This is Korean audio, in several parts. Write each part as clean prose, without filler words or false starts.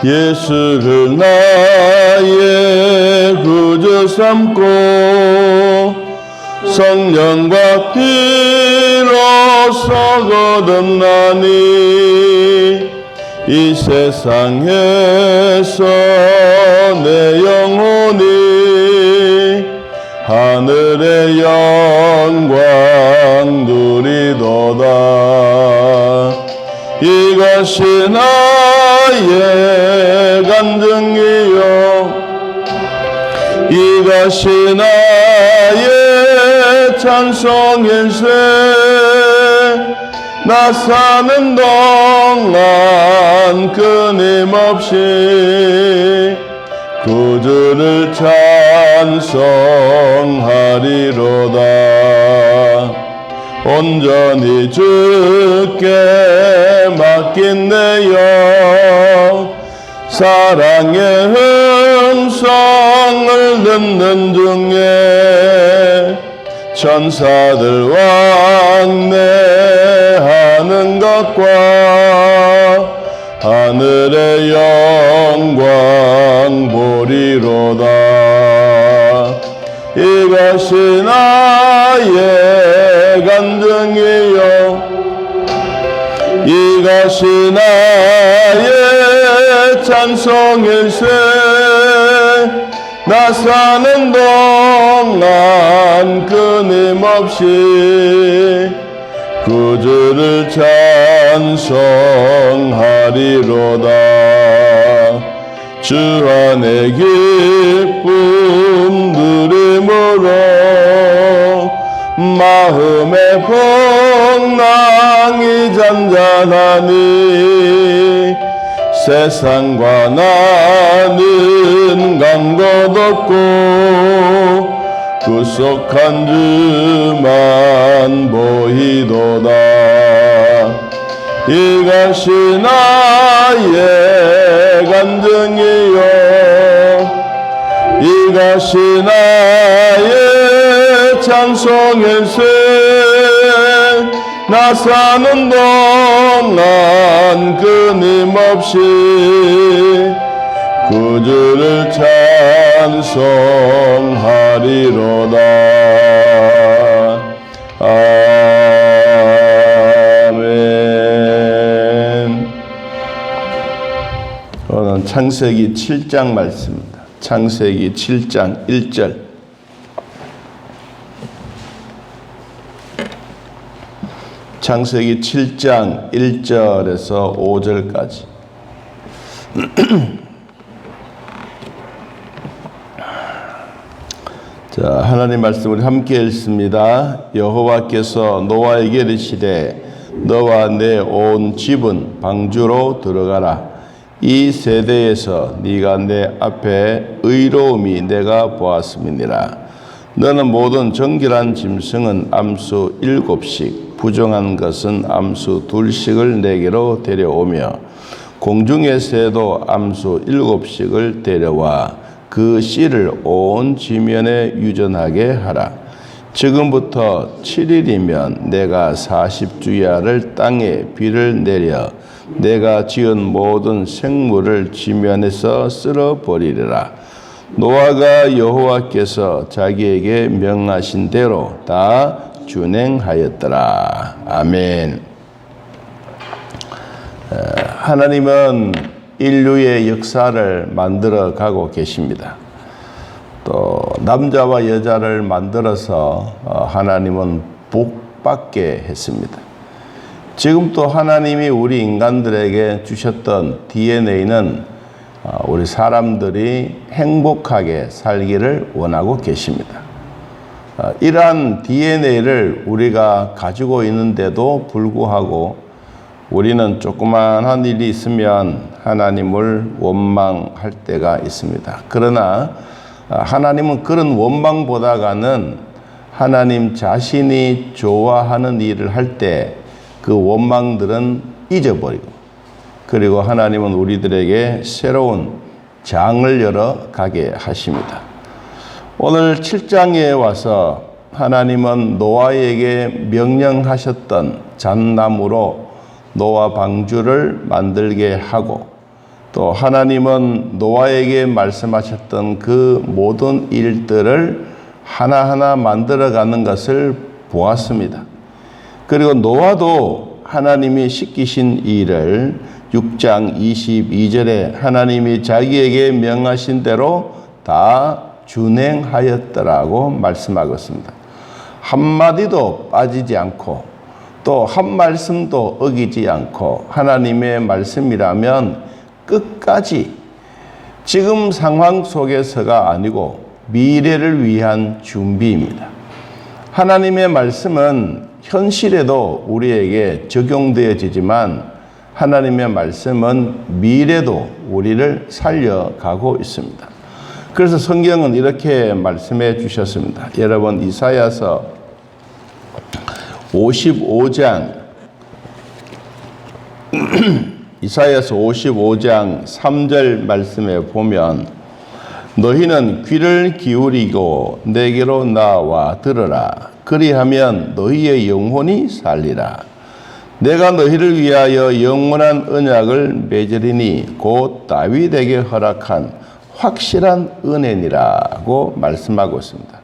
예수를 나의 구주 삼고 성령과 피로서 거듭나니 이 세상에서 내 영혼이 하늘의 영광 누리도다. 이것이 나의 간증이요 이것이 나의 찬송일세. 나 사는 동안 끊임없이 구주를 찬송하리로다. 온전히 주께 맡긴 내 영 사랑의 음성을 듣는 중에 천사들 왕래하는 것과 하늘의 영광 보리로다. 이것이 나의 간증이요 이것이 나의 찬송일세. 나 사는 동안 끊임없이 구주를 찬송하리로다. 주 안에 기쁨 누림으로 마음의 풍랑이 잔잔하니 세상과 나는 간 것 없고 구속한 주만 보이도다. 이것이 나의 간증이요 이것이 나의 찬송일세. 나 사는 동안 끊임없이 구주를 찬송하리로다. 아멘. 오늘 창세기 7장 말씀입니다. 창세기 7장 1절. 창세기 7장 1절에서 5절까지. 자, 하나님 말씀을 함께 읽습니다. 여호와께서 노아에게 이르시되 너와 내 온 집은 방주로 들어가라. 이 세대에서 네가 내 앞에 의로움이 내가 보았음이니라. 너는 모든 정결한 짐승은 암수 7씩 부정한 것은 암수 2씩을 내게로 데려오며 공중의 새도 암수 7씩을 데려와 그 씨를 온 지면에 유전하게 하라. 지금부터 7일이면 내가 40주야를 땅에 비를 내려 내가 지은 모든 생물을 지면에서 쓸어버리리라. 노아가 여호와께서 자기에게 명하신 대로 다 준행하였더라. 아멘. 하나님은 인류의 역사를 만들어 가고 계십니다. 또 남자와 여자를 만들어서 하나님은 복받게 했습니다. 지금 또 하나님이 우리 인간들에게 주셨던 DNA는 우리 사람들이 행복하게 살기를 원하고 계십니다. 이러한 DNA를 우리가 가지고 있는데도 불구하고 우리는 조그만한 일이 있으면 하나님을 원망할 때가 있습니다. 그러나 하나님은 그런 원망보다는 하나님 자신이 좋아하는 일을 할 때 그 원망들은 잊어버리고, 그리고 하나님은 우리들에게 새로운 장을 열어 가게 하십니다. 오늘 7장에 와서 하나님은 노아에게 명령하셨던 잣나무로 노아 방주를 만들게 하고, 또 하나님은 노아에게 말씀하셨던 그 모든 일들을 하나하나 만들어가는 것을 보았습니다. 그리고 노아도 하나님이 시키신 일을 6장 22절에 하나님이 자기에게 명하신 대로 다 준행하였더라고 말씀하고 있습니다. 한마디도 빠지지 않고 또 한 말씀도 어기지 않고 하나님의 말씀이라면 끝까지 지금 상황 속에서가 아니고 미래를 위한 준비입니다. 하나님의 말씀은 현실에도 우리에게 적용되어지지만 하나님의 말씀은 미래도 우리를 살려가고 있습니다. 그래서 성경은 이렇게 말씀해 주셨습니다. 여러분 이사야서 55장 이사야서 55장 3절 말씀에 보면 너희는 귀를 기울이고 내게로 나와 들으라. 그리하면 너희의 영혼이 살리라. 내가 너희를 위하여 영원한 언약을 맺으리니 곧 다윗에게 허락한 확실한 은혜니라고 말씀하고 있습니다.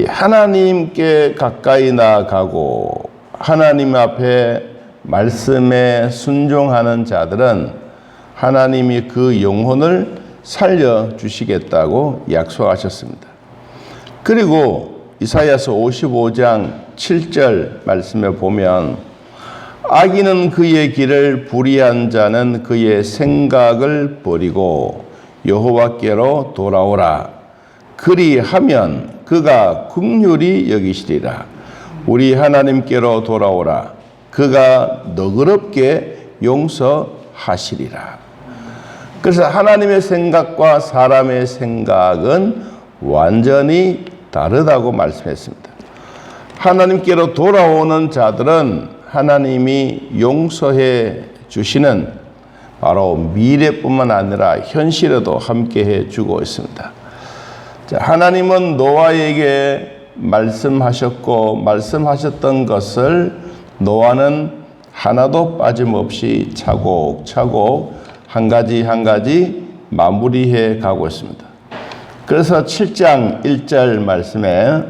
하나님께 가까이 나아가고 하나님 앞에 말씀에 순종하는 자들은 하나님이 그 영혼을 살려주시겠다고 약속하셨습니다. 그리고 이사야서 55장 7절 말씀에 보면 악인은 그의 길을 불의한 자는 그의 생각을 버리고 여호와께로 돌아오라. 그리하면 그가 긍휼히 여기시리라. 우리 하나님께로 돌아오라. 그가 너그럽게 용서하시리라. 그래서 하나님의 생각과 사람의 생각은 완전히 다르다고 말씀했습니다. 하나님께로 돌아오는 자들은 하나님이 용서해 주시는 바로 미래뿐만 아니라 현실에도 함께해 주고 있습니다. 하나님은 노아에게 말씀하셨고 말씀하셨던 것을 노아는 하나도 빠짐없이 차곡차곡 한 가지 한 가지 마무리해 가고 있습니다. 그래서 7장 1절 말씀에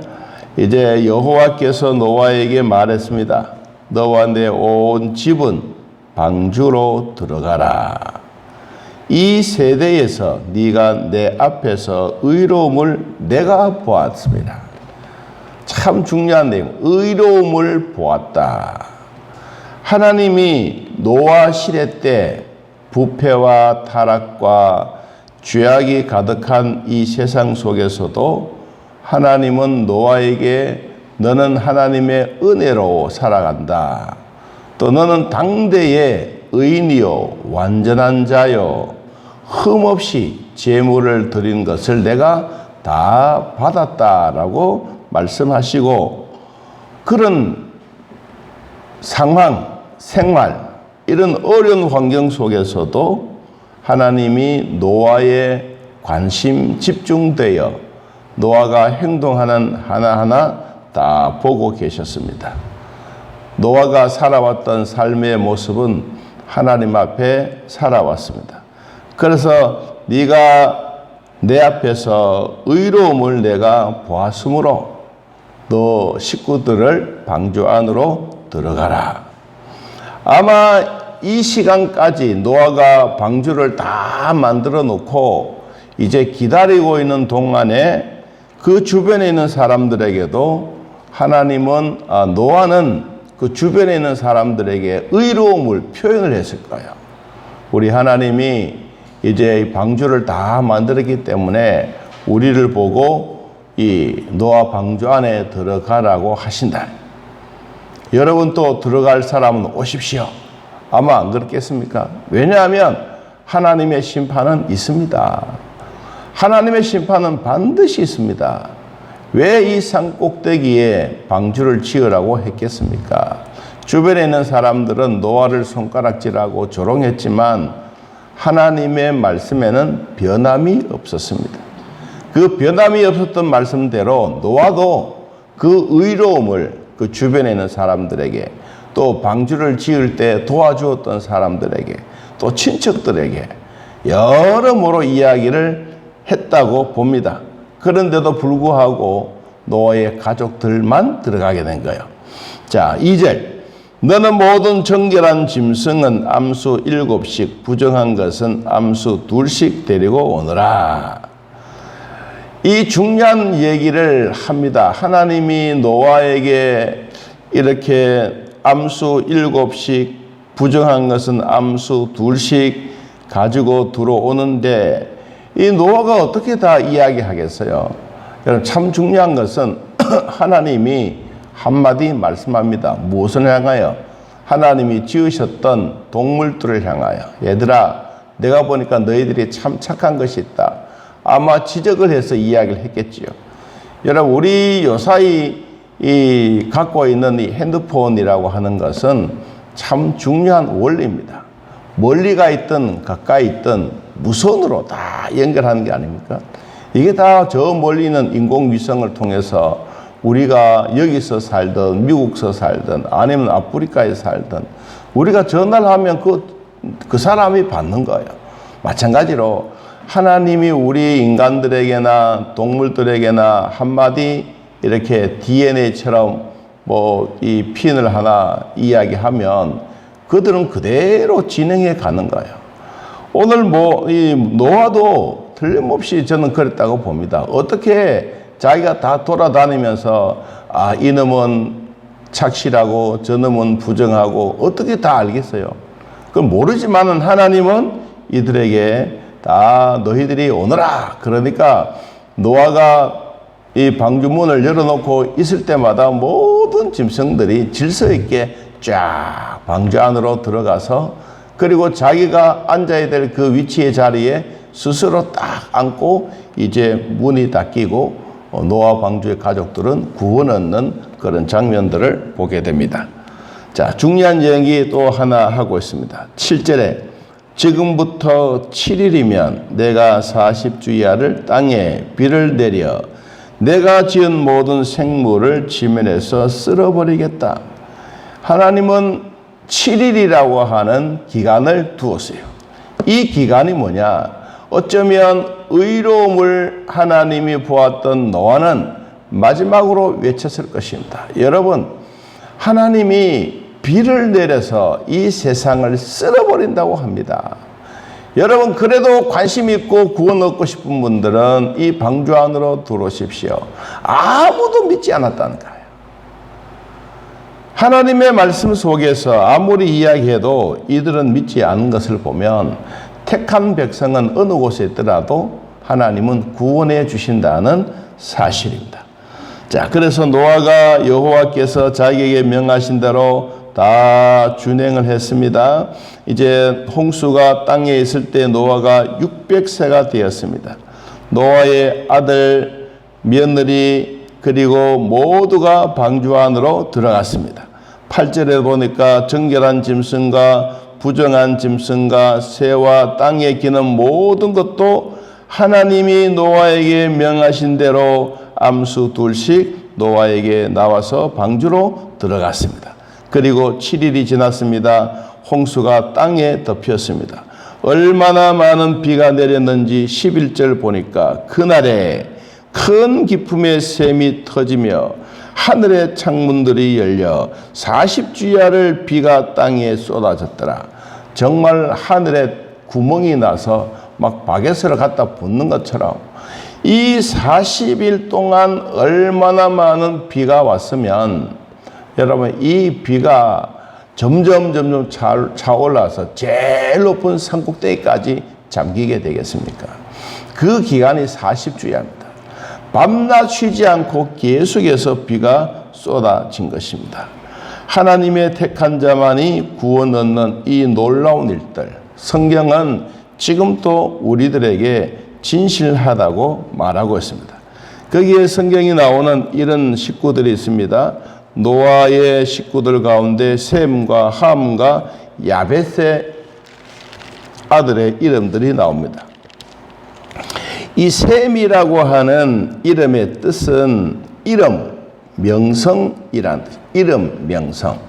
이제 여호와께서 노아에게 말했습니다. 너와 내 온 집은 방주로 들어가라. 이 세대에서 네가 내 앞에서 의로움을 내가 보았습니다. 참 중요한 내용, 의로움을 보았다. 하나님이 노아 시대 때 부패와 타락과 죄악이 가득한 이 세상 속에서도 하나님은 노아에게 너는 하나님의 은혜로 살아간다. 또 너는 당대의 의인이요 완전한 자요 흠없이 제물을 드린 것을 내가 다 받았다라고 말씀하시고 그런 상황, 생활 이런 어려운 환경 속에서도 하나님이 노아의 관심 집중되어 노아가 행동하는 하나하나 다 보고 계셨습니다. 노아가 살아왔던 삶의 모습은 하나님 앞에 살아왔습니다. 그래서 네가 내 앞에서 의로움을 내가 보았으므로 너 식구들을 방주 안으로 들어가라. 아마 이 시간까지 노아가 방주를 다 만들어 놓고 이제 기다리고 있는 동안에 그 주변에 있는 사람들에게도 하나님은 노아는 그 주변에 있는 사람들에게 의로움을 표현을 했을 거예요. 우리 하나님이 이제 방주를 다 만들었기 때문에 우리를 보고 이 노아 방주 안에 들어가라고 하신다. 여러분 또 들어갈 사람은 오십시오. 아마 안 그렇겠습니까? 왜냐하면 하나님의 심판은 있습니다. 하나님의 심판은 반드시 있습니다. 왜 이 산 꼭대기에 방주를 지으라고 했겠습니까? 주변에 있는 사람들은 노아를 손가락질하고 조롱했지만 하나님의 말씀에는 변함이 없었습니다. 그 변함이 없었던 말씀대로 노아도 그 의로움을 그 주변에 있는 사람들에게 또 방주를 지을 때 도와주었던 사람들에게 또 친척들에게 여러모로 이야기를 했다고 봅니다. 그런데도 불구하고 노아의 가족들만 들어가게 된 거예요. 자, 2절. 너는 모든 정결한 짐승은 암수 7씩, 부정한 것은 암수 2씩 데리고 오너라. 이 중요한 얘기를 합니다. 하나님이 노아에게 이렇게 암수 7씩, 부정한 것은 암수 2씩 가지고 들어오는데 이 노아가 어떻게 다 이야기하겠어요? 여러분, 참 중요한 것은 하나님이 한마디 말씀합니다. 무엇을 향하여? 하나님이 지으셨던 동물들을 향하여. 얘들아, 내가 보니까 너희들이 참 착한 것이 있다. 아마 지적을 해서 이야기를 했겠지요. 여러분, 우리 요사이 갖고 있는 이 핸드폰이라고 하는 것은 참 중요한 원리입니다. 멀리가 있든 가까이 있든 무선으로 다 연결하는 게 아닙니까? 이게 다 저 멀리 있는 인공위성을 통해서 우리가 여기서 살든 미국서 살든 아니면 아프리카에 살든 우리가 전화를 하면 그 사람이 받는 거예요. 마찬가지로 하나님이 우리 인간들에게나 동물들에게나 한마디 이렇게 DNA처럼 이 핀을 하나 이야기하면 그들은 그대로 진행해 가는 거예요. 오늘 이 노아도 틀림없이 저는 그랬다고 봅니다. 어떻게 자기가 다 돌아다니면서 이놈은 착실하고 저놈은 부정하고 어떻게 다 알겠어요? 그건 모르지만은 하나님은 이들에게 다 너희들이 오너라. 그러니까 노아가 이 방주문을 열어놓고 있을 때마다 모든 짐승들이 질서 있게 쫙 방주 안으로 들어가서 그리고 자기가 앉아야 될 그 위치의 자리에 스스로 딱 앉고 이제 문이 닫히고 노아 방주의 가족들은 구원 얻는 그런 장면들을 보게 됩니다. 자, 중요한 얘기 또 하나 하고 있습니다. 7절에 지금부터 7일이면 내가 40주야를 땅에 비를 내려 내가 지은 모든 생물을 지면에서 쓸어버리겠다. 하나님은 7일이라고 하는 기간을 두었어요. 이 기간이 뭐냐? 어쩌면 의로움을 하나님이 보았던 노아는 마지막으로 외쳤을 것입니다. 여러분, 하나님이 비를 내려서 이 세상을 쓸어버린다고 합니다. 여러분, 그래도 관심 있고 구원 얻고 싶은 분들은 이 방주 안으로 들어오십시오. 아무도 믿지 않았다는 거예요. 하나님의 말씀 속에서 아무리 이야기해도 이들은 믿지 않은 것을 보면 택한 백성은 어느 곳에 있더라도 하나님은 구원해 주신다는 사실입니다. 자, 그래서 노아가 여호와께서 자기에게 명하신 대로 다 준행을 했습니다. 이제 홍수가 땅에 있을 때 노아가 600세가 되었습니다. 노아의 아들, 며느리 그리고 모두가 방주 안으로 들어갔습니다. 8절에 보니까 정결한 짐승과 부정한 짐승과 새와 땅에 기는 모든 것도 하나님이 노아에게 명하신 대로 암수 2씩 노아에게 나와서 방주로 들어갔습니다. 그리고 7일이 지났습니다. 홍수가 땅에 덮였습니다. 얼마나 많은 비가 내렸는지 11절 보니까 그날에 큰 기품의 샘이 터지며 하늘의 창문들이 열려 40주야를 비가 땅에 쏟아졌더라. 정말 하늘에 구멍이 나서 막 바게트를 갖다 붓는 것처럼 이 40일 동안 얼마나 많은 비가 왔으면 여러분 이 비가 점점 차올라서 제일 높은 산꼭대기까지 잠기게 되겠습니까? 그 기간이 40주야입니다. 밤낮 쉬지 않고 계속해서 비가 쏟아진 것입니다. 하나님의 택한 자만이 구원 얻는 이 놀라운 일들, 성경은 지금도 우리들에게 진실하다고 말하고 있습니다. 거기에 성경이 나오는 이런 식구들이 있습니다. 노아의 식구들 가운데 셈과 함과 야벳의 아들의 이름들이 나옵니다. 이 셈이라고 하는 이름의 뜻은 이름, 명성이라는 뜻, 이름, 명성.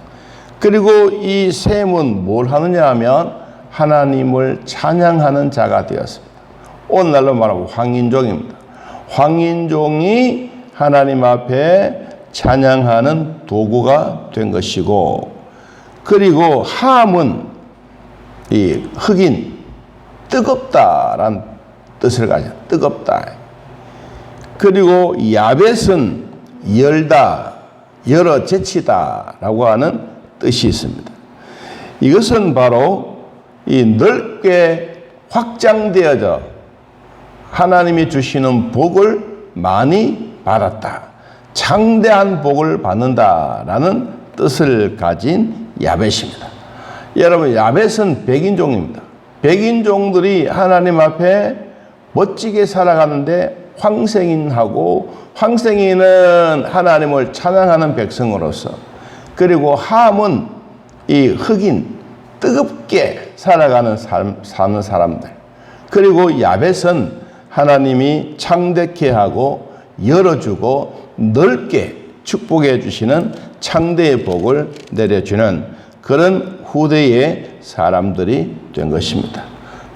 그리고 이 셈은 뭘 하느냐 하면 하나님을 찬양하는 자가 되었습니다. 오늘날로 말하면 황인종입니다. 황인종이 하나님 앞에 찬양하는 도구가 된 것이고, 그리고 함은 이 흑인, 뜨겁다라는 뜻을 가져. 뜨겁다. 그리고 야벳은 열다, 열어 제치다라고 하는 뜻이 있습니다. 이것은 바로 이 넓게 확장되어져 하나님이 주시는 복을 많이 받았다, 장대한 복을 받는다라는 뜻을 가진 야벳입니다. 여러분, 야벳은 백인종입니다. 백인종들이 하나님 앞에 멋지게 살아가는데 황생인하고, 황생인은 하나님을 찬양하는 백성으로서, 그리고 함은 이 흑인, 뜨겁게 살아가는 사는 사람들, 그리고 야벳은 하나님이 창대케 하고 열어주고 넓게 축복해 주시는 창대의 복을 내려주는 그런 후대의 사람들이 된 것입니다.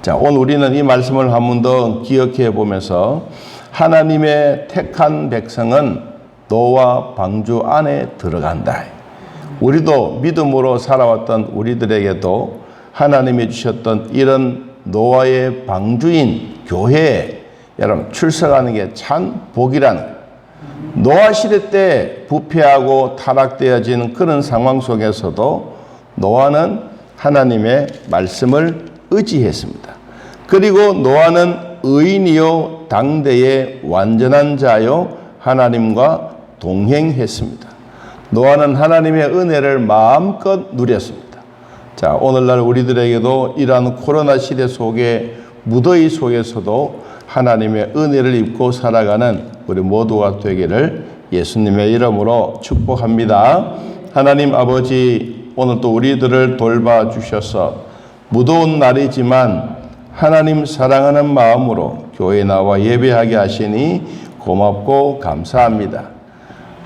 자, 오늘 우리는 이 말씀을 한 번 더 기억해 보면서 하나님의 택한 백성은 노아 방주 안에 들어간다. 우리도 믿음으로 살아왔던 우리들에게도 하나님이 주셨던 이런 노아의 방주인 교회에 여러분 출석하는 게 참 복이라는 거예요. 노아 시대 때 부패하고 타락되어진 그런 상황 속에서도 노아는 하나님의 말씀을 의지했습니다. 그리고 노아는 의인이요 당대의 완전한 자요 하나님과 동행했습니다. 노아는 하나님의 은혜를 마음껏 누렸습니다. 자, 오늘날 우리들에게도 이러한 코로나 시대 속에 무더위 속에서도 하나님의 은혜를 입고 살아가는 우리 모두가 되기를 예수님의 이름으로 축복합니다. 하나님 아버지, 오늘 또 우리들을 돌봐주셔서 무더운 날이지만 하나님 사랑하는 마음으로 교회에 나와 예배하게 하시니 고맙고 감사합니다.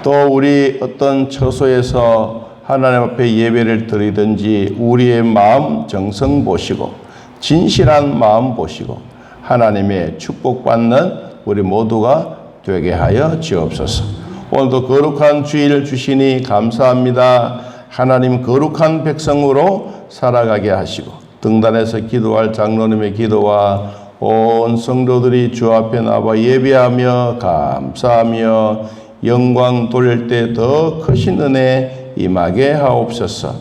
또 우리 어떤 처소에서 하나님 앞에 예배를 드리든지 우리의 마음 정성 보시고 진실한 마음 보시고 하나님의 축복받는 우리 모두가 되게 하여 주옵소서. 오늘도 거룩한 주일을 주시니 감사합니다. 하나님 거룩한 백성으로 살아가게 하시고 등단에서 기도할 장로님의 기도와 온 성도들이 주 앞에 나와 예배하며 감사하며 영광 돌릴 때 더 크신 은혜 임하게 하옵소서.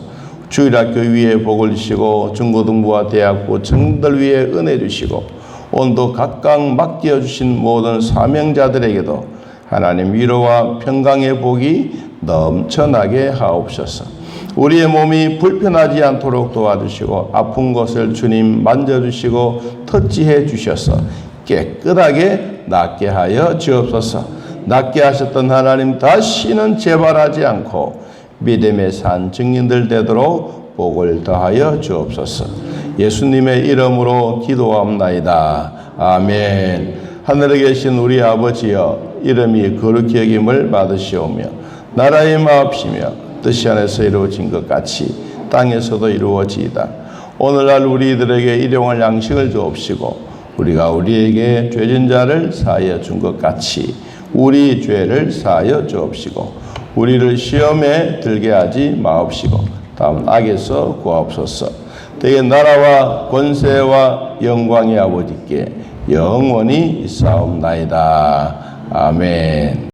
주일학교 위에 복을 주시고 중고등부와 대학부 청년들 위에 은혜 주시고 오늘도 각각 맡겨주신 모든 사명자들에게도 하나님 위로와 평강의 복이 넘쳐나게 하옵소서. 우리의 몸이 불편하지 않도록 도와주시고 아픈 곳을 주님 만져주시고 터치해 주셔서 깨끗하게 낫게 하여 주옵소서. 낫게 하셨던 하나님 다시는 재발하지 않고 믿음의 산 증인들 되도록 복을 더하여 주옵소서. 예수님의 이름으로 기도합나이다. 아멘. 하늘에 계신 우리 아버지여, 이름이 거룩히 여김을 받으시오며 나라의 마옵시며 뜻이 안에서 이루어진 것 같이 땅에서도 이루어지이다. 오늘날 우리들에게 일용할 양식을 주옵시고 우리가 우리에게 죄진 자를 사하여 준 것 같이 우리 죄를 사하여 주옵시고 우리를 시험에 들게 하지 마옵시고 다음 악에서 구하옵소서. 대개 나라와 권세와 영광의 아버지께 영원히 있사옵나이다. 아멘.